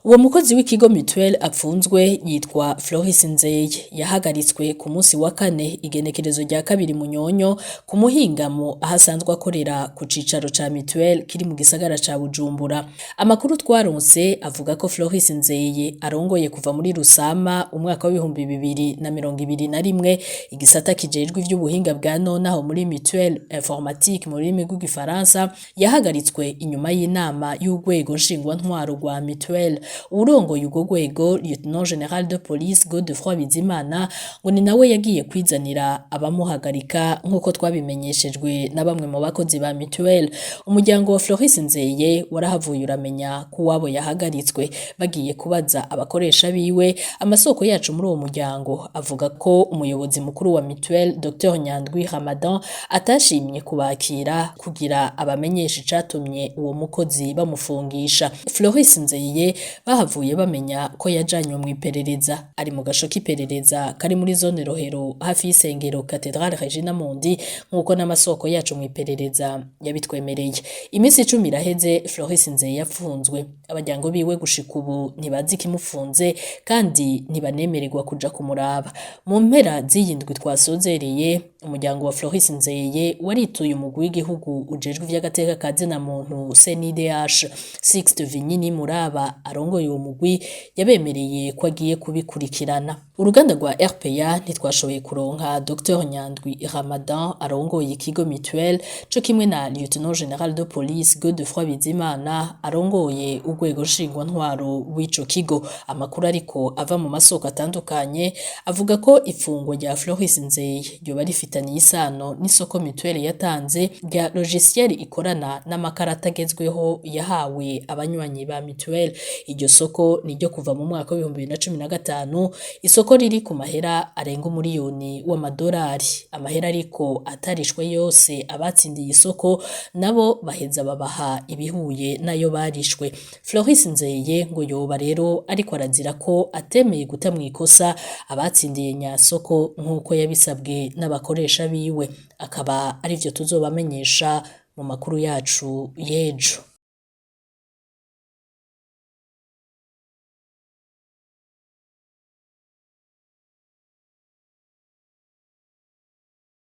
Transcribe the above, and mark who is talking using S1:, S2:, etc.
S1: Uwo mukozi w'ikigo Mutuelle apfunzwe yitwa Floris Nzeye yahagaritswe ku munsi wa kane igenekerezo rya 2 Munyonyo ku muhingamo ahasanzwe akorera ku cicaro ca Mutuelle kiri mu gisagara ca Bujumbura. Amakuru twaronse avuga ko Floris Nzeye arongoye kuva muri Rusama umwaka wa 2021 igisata kijejwe ivy'ubuhinga bwa none aho muri Mutuelle Informatique mu rurimi rw'igifaransa yahagaritswe inyuma y'inama y'urwego nshingwantwaro rwa Mutuelle. Urongoye urwo rwego Lieutenant General de Police Godefroid Bizimana ngo ni nawe yagiye kwizanira abamuhagarika nk'uko twabimenyeshejwe na bamwe mu bakozi ba Mutuelle. Umuryango wa Floris Nzeye warahavuye uramenya ko wabo yahagaritswe bagiye kubaza abakoresha biwe. Amasoko yacu muri uwo muryango avuga ko umuyobozi mukuru wa Mutuelle Dr Nyandwi Ramadan atashimye kubakira kugira abamenyesha icatumye uwo mukozi bamufungisha. Floris Nzeye bahavuye bamenya ko yajanywe mu iperereza, ari mu gasho k'iperereza kari muri zone Rohero hafi y'isengero Cathedrale Regina Mundi nk'uko n'amasoko yacu mu iperereza yabitwemereye. Imisi 10 iraheze Floris Nzeye yapfunzwe, abajyango biwe gushika ubu ntibazi kimufunze kandi ntibanemererwa kuja kumuraba. Mu mpera z'iyindwi twasozereye umuryango wa Floris Nzeye warituye umugwi w'igihugu ujejwe ivy'agateka kazina muntu CNDH. Sixte Vinyini Muraba arongoye uwo mugwi yabemereye ko agiye kubikurikirana. Uruganda rwa RPA ntitwashoboye kuronka Dr Nyandwi Ramadan arongoye ikigo Mutuelle co kimwe na Lieutenant General de Police Godefroid Bizimana arongoye urwego nshingwantwaro w'ico kigo. Amakuru ariko ava mu masoko atandukanye avuga ko ifungwa rya Floris Nzeye ryoba rifitaniye isano n'isoko Mutuelle yatanze rya logiciel ikorana n'amakarata agezweho yahawe abanywanyi ba Mutuelle. Iryo soko niryo kuva mu mwaka wa 2015 isoko riri ku mahera arenga umuriyoni w'amadolari. Amahera ariko atarishwe yose abatsindiye isoko nabo baheza babaha ibihuye nayo barishwe. Floris Nzeye ngo yoba rero ariko arazira ko atemeye guta mwikosa abatsindiye nyasoko nk'uko yabisabwe n'abakoresha biwe. Akaba arivyo tuzobamenyesha mu makuru yacu yejo.